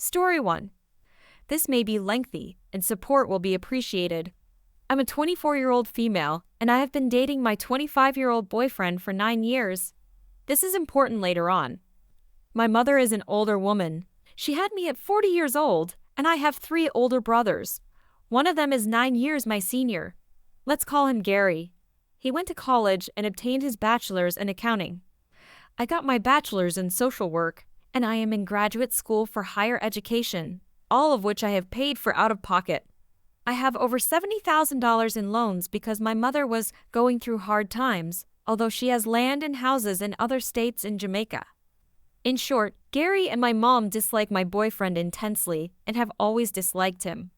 Story 1. This may be lengthy, and support will be appreciated. I'm a 24-year-old female, and I have been dating my 25-year-old boyfriend for 9 years. This is important later on. My mother is an older woman. She had me at 40 years old, and I have 3 older brothers. One of them is 9 years my senior. Let's call him Gary. He went to college and obtained his bachelor's in accounting. I got my bachelor's in social work, and I am in graduate school for higher education, all of which I have paid for out of pocket. I have over $70,000 in loans because my mother was going through hard times, although she has land and houses in other states in Jamaica. In short, Gary and my mom dislike my boyfriend intensely and have always disliked him.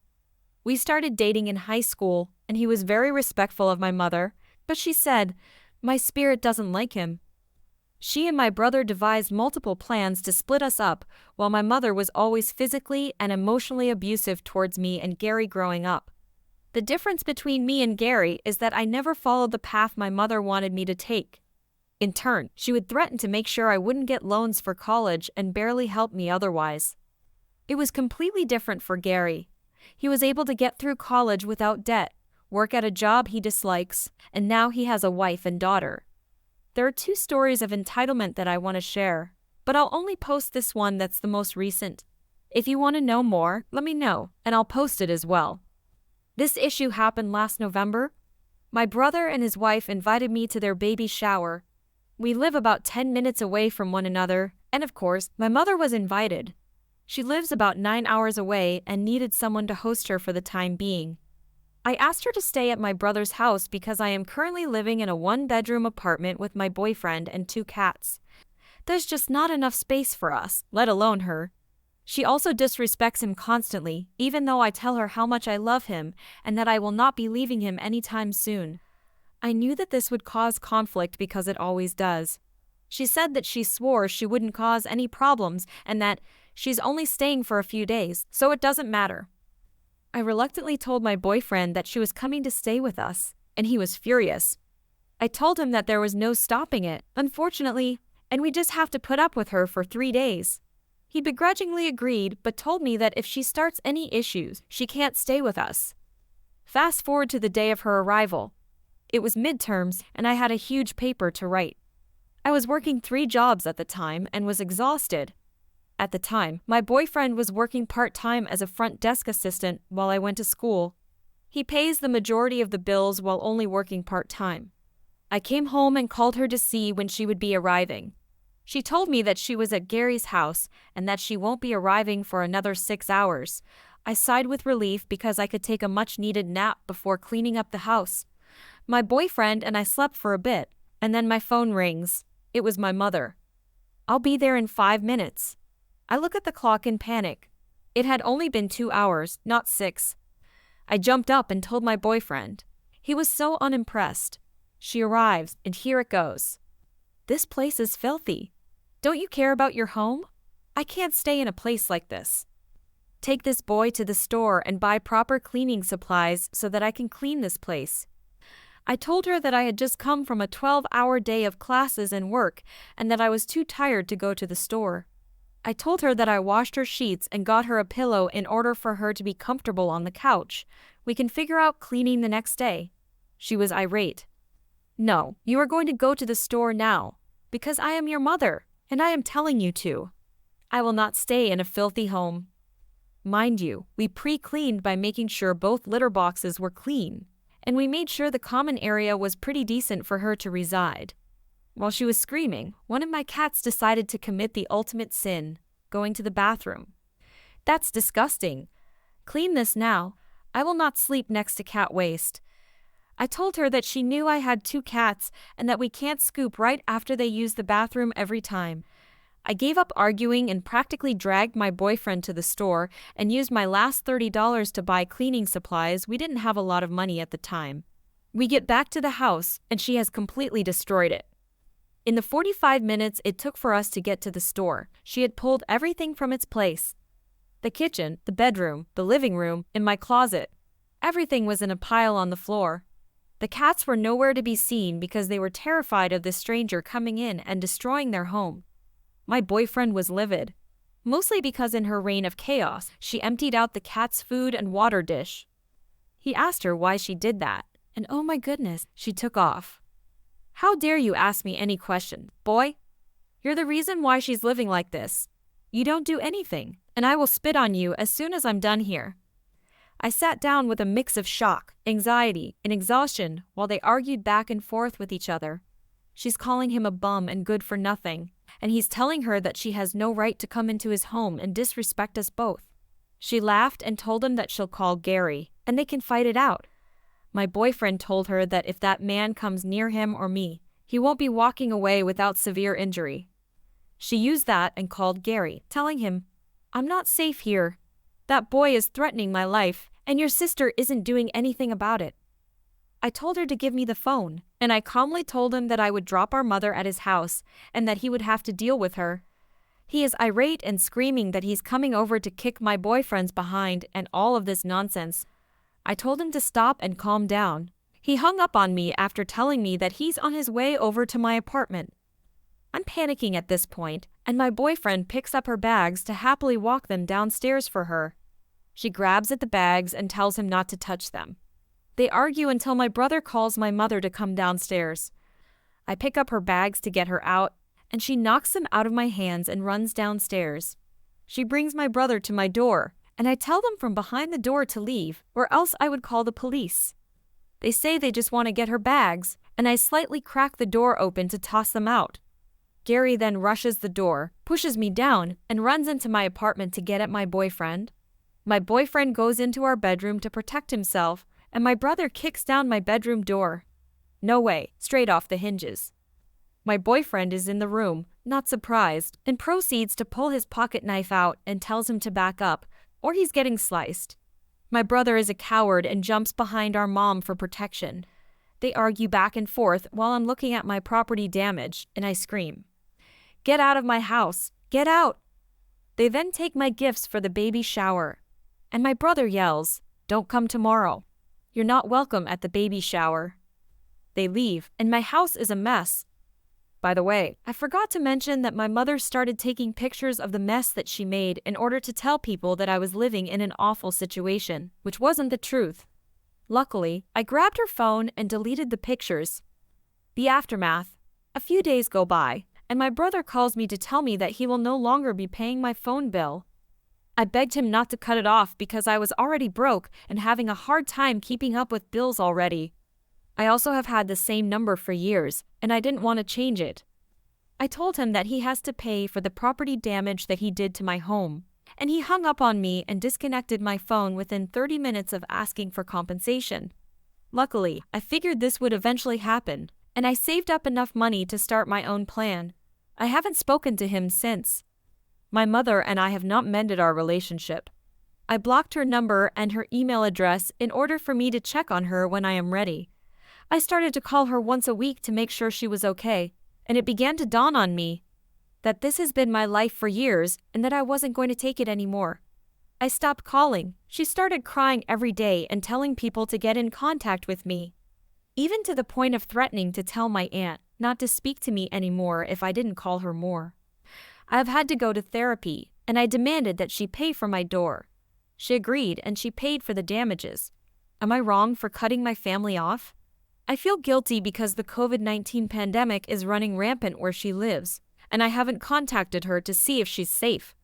We started dating in high school, and he was very respectful of my mother, but she said, "My spirit doesn't like him." She and my brother devised multiple plans to split us up, while my mother was always physically and emotionally abusive towards me and Gary growing up. The difference between me and Gary is that I never followed the path my mother wanted me to take. In turn, she would threaten to make sure I wouldn't get loans for college and barely help me otherwise. It was completely different for Gary. He was able to get through college without debt, work at a job he dislikes, and now he has a wife and daughter. There are 2 stories of entitlement that I want to share, but I'll only post this one that's the most recent. If you want to know more, let me know, and I'll post it as well. This issue happened last November. My brother and his wife invited me to their baby shower. We live about 10 minutes away from one another, and of course, my mother was invited. She lives about 9 hours away and needed someone to host her for the time being. I asked her to stay at my brother's house because I am currently living in a 1-bedroom apartment with my boyfriend and 2 cats. There's just not enough space for us, let alone her. She also disrespects him constantly, even though I tell her how much I love him and that I will not be leaving him anytime soon. I knew that this would cause conflict because it always does. She said that she swore she wouldn't cause any problems and that she's only staying for a few days, so it doesn't matter. I reluctantly told my boyfriend that she was coming to stay with us, and he was furious. I told him that there was no stopping it, unfortunately, and we just have to put up with her for 3 days. He begrudgingly agreed, but told me that if she starts any issues, she can't stay with us. Fast forward to the day of her arrival. It was midterms, and I had a huge paper to write. I was working 3 jobs at the time and was exhausted. At the time, my boyfriend was working part-time as a front desk assistant while I went to school. He pays the majority of the bills while only working part-time. I came home and called her to see when she would be arriving. She told me that she was at Gary's house and that she won't be arriving for another 6 hours. I sighed with relief because I could take a much-needed nap before cleaning up the house. My boyfriend and I slept for a bit, and then my phone rings. It was my mother. "I'll be there in 5 minutes. I look at the clock in panic. It had only been 2 hours, not 6. I jumped up and told my boyfriend. He was so unimpressed. She arrives, and here it goes. "This place is filthy. Don't you care about your home? I can't stay in a place like this. Take this boy to the store and buy proper cleaning supplies so that I can clean this place." I told her that I had just come from a 12-hour day of classes and work and that I was too tired to go to the store. I told her that I washed her sheets and got her a pillow in order for her to be comfortable on the couch. We can figure out cleaning the next day. She was irate. "No, you are going to go to the store now, because I am your mother, and I am telling you to. I will not stay in a filthy home." Mind you, we pre-cleaned by making sure both litter boxes were clean, and we made sure the common area was pretty decent for her to reside. While she was screaming, one of my cats decided to commit the ultimate sin, going to the bathroom. "That's disgusting. Clean this now. I will not sleep next to cat waste." I told her that she knew I had 2 cats and that we can't scoop right after they use the bathroom every time. I gave up arguing and practically dragged my boyfriend to the store and used my last $30 to buy cleaning supplies. We didn't have a lot of money at the time. We get back to the house, and she has completely destroyed it. In the 45 minutes it took for us to get to the store, she had pulled everything from its place. The kitchen, the bedroom, the living room, and my closet. Everything was in a pile on the floor. The cats were nowhere to be seen because they were terrified of the stranger coming in and destroying their home. My boyfriend was livid. mostly because in her reign of chaos, she emptied out the cat's food and water dish. He asked her why she did that, and oh my goodness, she took off. How dare you ask me any question, boy? You're the reason why she's living like this. You don't do anything, and I will spit on you as soon as I'm done here. I sat down with a mix of shock, anxiety, and exhaustion while they argued back and forth with each other. She's calling him a bum and good for nothing, and he's telling her that she has no right to come into his home and disrespect us both. She laughed and told him that she'll call Gary, and they can fight it out. My boyfriend told her that if that man comes near him or me, he won't be walking away without severe injury. She used that and called Gary, telling him, "I'm not safe here. That boy is threatening my life, and your sister isn't doing anything about it." I told her to give me the phone, and I calmly told him that I would drop our mother at his house and that he would have to deal with her. He is irate and screaming that he's coming over to kick my boyfriend's behind and all of this nonsense. I told him to stop and calm down. He hung up on me after telling me that he's on his way over to my apartment. I'm panicking at this point, and my boyfriend picks up her bags to happily walk them downstairs for her. She grabs at the bags and tells him not to touch them. They argue until my brother calls my mother to come downstairs. I pick up her bags to get her out, and she knocks them out of my hands and runs downstairs. She brings my brother to my door, and I tell them from behind the door to leave, or else I would call the police. They say they just want to get her bags, and I slightly crack the door open to toss them out. Gary then rushes the door, pushes me down, and runs into my apartment to get at my boyfriend. My boyfriend goes into our bedroom to protect himself, and my brother kicks down my bedroom door. No way, straight off the hinges. My boyfriend is in the room, not surprised, and proceeds to pull his pocket knife out and tells him to back up, or he's getting sliced. My brother is a coward and jumps behind our mom for protection. They argue back and forth while I'm looking at my property damage, and I scream, "Get out of my house! Get out!" They then take my gifts for the baby shower. And my brother yells, "Don't come tomorrow. You're not welcome at the baby shower." They leave, and my house is a mess. By the way, I forgot to mention that my mother started taking pictures of the mess that she made in order to tell people that I was living in an awful situation, which wasn't the truth. Luckily, I grabbed her phone and deleted the pictures. The aftermath. A few days go by, and my brother calls me to tell me that he will no longer be paying my phone bill. I begged him not to cut it off because I was already broke and having a hard time keeping up with bills already. I also have had the same number for years, and I didn't want to change it. I told him that he has to pay for the property damage that he did to my home, and he hung up on me and disconnected my phone within 30 minutes of asking for compensation. Luckily, I figured this would eventually happen, and I saved up enough money to start my own plan. I haven't spoken to him since. My mother and I have not mended our relationship. I blocked her number and her email address in order for me to check on her when I am ready. I started to call her once a week to make sure she was okay, and it began to dawn on me that this has been my life for years and that I wasn't going to take it anymore. I stopped calling. She started crying every day and telling people to get in contact with me, even to the point of threatening to tell my aunt not to speak to me anymore if I didn't call her more. I have had to go to therapy, and I demanded that she pay for my door. She agreed, and she paid for the damages. Am I wrong for cutting my family off? I feel guilty because the COVID-19 pandemic is running rampant where she lives, and I haven't contacted her to see if she's safe.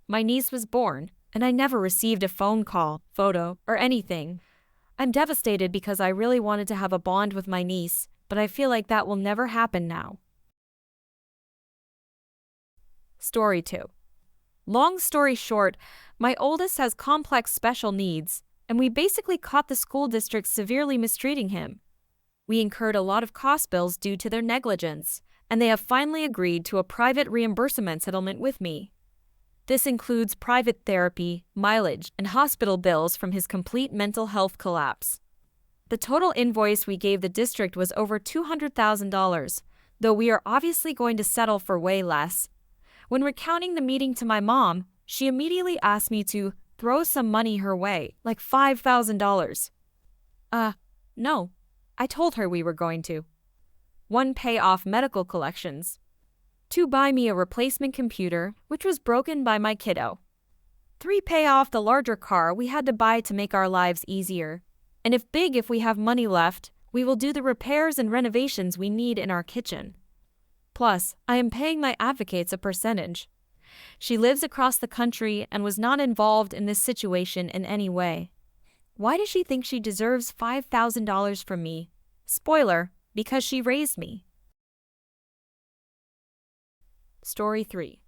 My niece was born, and I never received a phone call, photo, or anything. I'm devastated because I really wanted to have a bond with my niece, but I feel like that will never happen now. Story 2. Long story short, my oldest has complex special needs, and we basically caught the school district severely mistreating him. We incurred a lot of cost bills due to their negligence, and they have finally agreed to a private reimbursement settlement with me. This includes private therapy, mileage, and hospital bills from his complete mental health collapse. The total invoice we gave the district was over $200,000, though we are obviously going to settle for way less. When recounting the meeting to my mom, she immediately asked me to throw some money her way, like $5,000. No. I told her we were going to. 1. Pay off medical collections. 2. Buy me a replacement computer, which was broken by my kiddo. 3. Pay off the larger car we had to buy to make our lives easier. And if we have money left, we will do the repairs and renovations we need in our kitchen. Plus, I am paying my advocates a percentage. She lives across the country and was not involved in this situation in any way. Why does she think she deserves $5,000 from me? Spoiler, because she raised me. Story 3.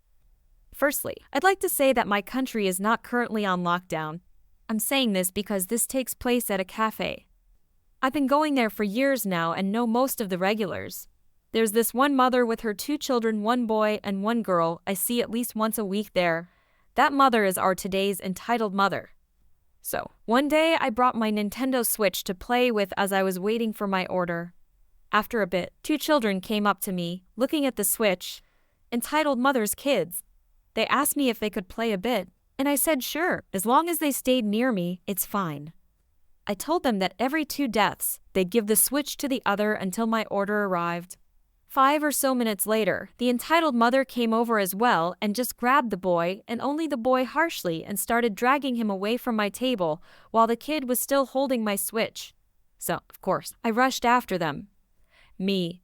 Firstly, I'd like to say that my country is not currently on lockdown. I'm saying this because this takes place at a cafe. I've been going there for years now and know most of the regulars. There's this one mother with her 2 children, 1 boy and 1 girl, I see at least once a week there. That mother is our today's entitled mother. So, one day I brought my Nintendo Switch to play with as I was waiting for my order. After a bit, 2 children came up to me, looking at the Switch. Entitled mother's kids. They asked me if they could play a bit, and I said sure, as long as they stayed near me, it's fine. I told them that every 2 deaths, they'd give the Switch to the other until my order arrived. 5 or so minutes later, the entitled mother came over as well and just grabbed the boy, and only the boy harshly, and started dragging him away from my table while the kid was still holding my Switch. So, of course, I rushed after them. Me.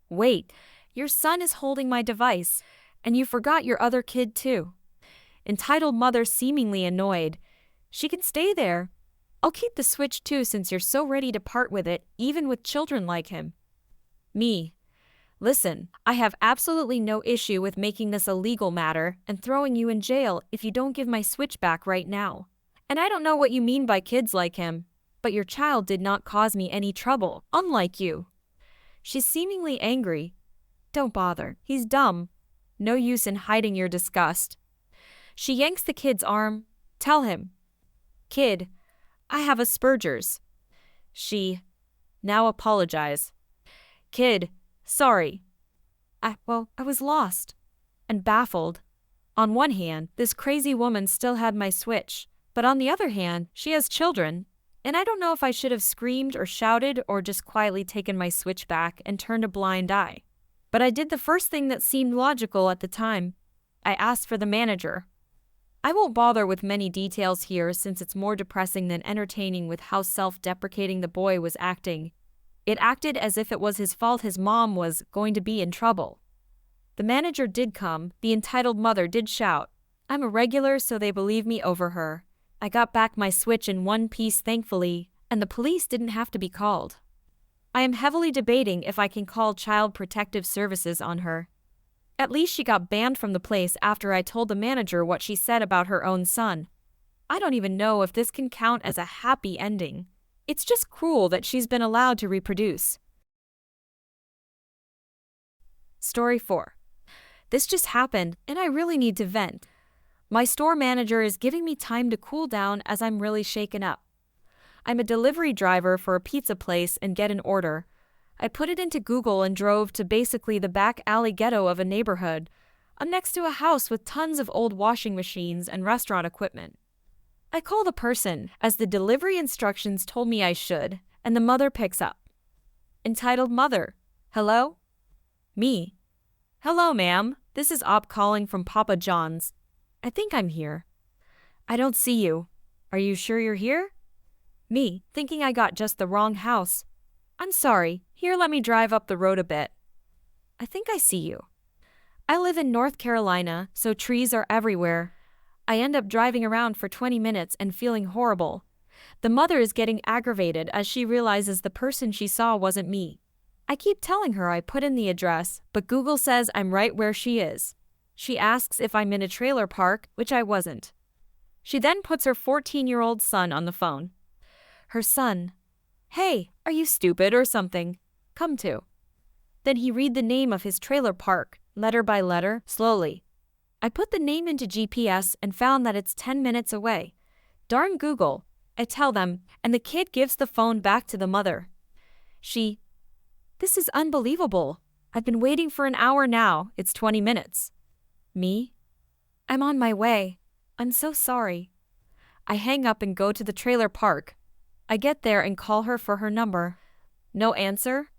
Wait, your son is holding my device, and you forgot your other kid too. Entitled mother seemingly annoyed. She can stay there. I'll keep the Switch too since you're so ready to part with it, even with children like him. Me. Listen, I have absolutely no issue with making this a legal matter and throwing you in jail if you don't give my Switch back right now. And I don't know what you mean by kids like him, but your child did not cause me any trouble, unlike you. She's seemingly angry. Don't bother, he's dumb. No use in hiding your disgust. She yanks the kid's arm. Tell him. Kid, I have Asperger's. She. Now apologize. Kid, sorry. I was lost and baffled. On one hand, this crazy woman still had my Switch, but on the other hand, she has children, and I don't know if I should have screamed or shouted or just quietly taken my Switch back and turned a blind eye. But I did the first thing that seemed logical at the time. I asked for the manager. I won't bother with many details here since it's more depressing than entertaining with how self-deprecating the boy was acting. It acted as if it was his fault his mom was going to be in trouble. The manager did come, the entitled mother did shout. I'm a regular, so they believe me over her. I got back my Switch in one piece thankfully, and the police didn't have to be called. I am heavily debating if I can call Child Protective Services on her. At least she got banned from the place after I told the manager what she said about her own son. I don't even know if this can count as a happy ending. It's just cruel that she's been allowed to reproduce. Story 4. This just happened, and I really need to vent. My store manager is giving me time to cool down as I'm really shaken up. I'm a delivery driver for a pizza place and get an order. I put it into Google and drove to basically the back alley ghetto of a neighborhood. I'm next to a house with tons of old washing machines and restaurant equipment. I call the person, as the delivery instructions told me I should, and the mother picks up. Entitled mother. Hello? Me. Hello, ma'am. This is Op calling from Papa John's. I think I'm here. I don't see you. Are you sure you're here? Me, thinking I got just the wrong house. I'm sorry. Here, let me drive up the road a bit. I think I see you. I live in North Carolina, so trees are everywhere. I end up driving around for 20 minutes and feeling horrible. The mother is getting aggravated as she realizes the person she saw wasn't me. I keep telling her I put in the address, but Google says I'm right where she is. She asks if I'm in a trailer park, which I wasn't. She then puts her 14-year-old son on the phone. Her son. Hey, are you stupid or something? Come to. Then he read the name of his trailer park, letter by letter, slowly. I put the name into GPS and found that it's 10 minutes away. Darn Google, I tell them, and the kid gives the phone back to the mother. This is unbelievable. I've been waiting for an hour now, it's 20 minutes. Me? I'm on my way. I'm so sorry. I hang up and go to the trailer park. I get there and call her for her number. No answer.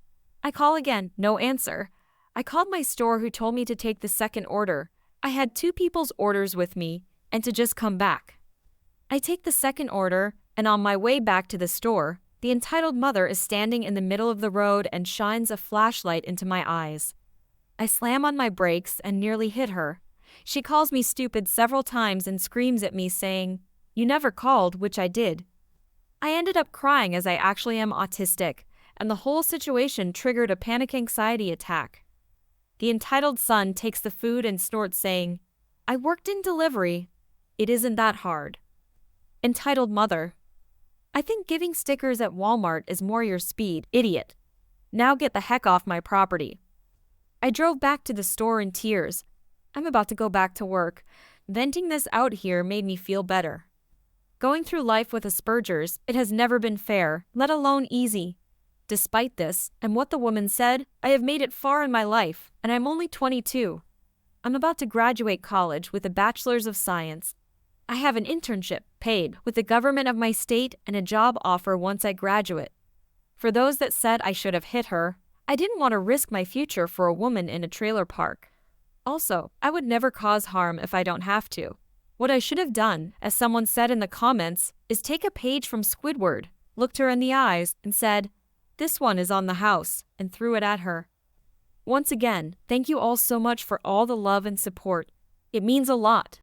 I call again, no answer. I called my store who told me to take the second order. I had two people's orders with me and to just come back. I take the second order, and on my way back to the store, the entitled mother is standing in the middle of the road and shines a flashlight into my eyes. I slam on my brakes and nearly hit her. She calls me stupid several times and screams at me saying, "You never called," which I did. I ended up crying as I actually am autistic, and the whole situation triggered a panic anxiety attack. The entitled son takes the food and snorts saying, "I worked in delivery. It isn't that hard." Entitled mother: "I think giving stickers at Walmart is more your speed, idiot. Now get the heck off my property." I drove back to the store in tears. I'm about to go back to work. Venting this out here made me feel better. Going through life with Asperger's, it has never been fair, let alone easy. Despite this, and what the woman said, I have made it far in my life, and I'm only 22. I'm about to graduate college with a bachelor's of science. I have an internship, paid, with the government of my state and a job offer once I graduate. For those that said I should have hit her, I didn't want to risk my future for a woman in a trailer park. Also, I would never cause harm if I don't have to. What I should have done, as someone said in the comments, is take a page from Squidward, looked her in the eyes, and said, "This one is on the house," and threw it at her. Once again, thank you all so much for all the love and support. It means a lot.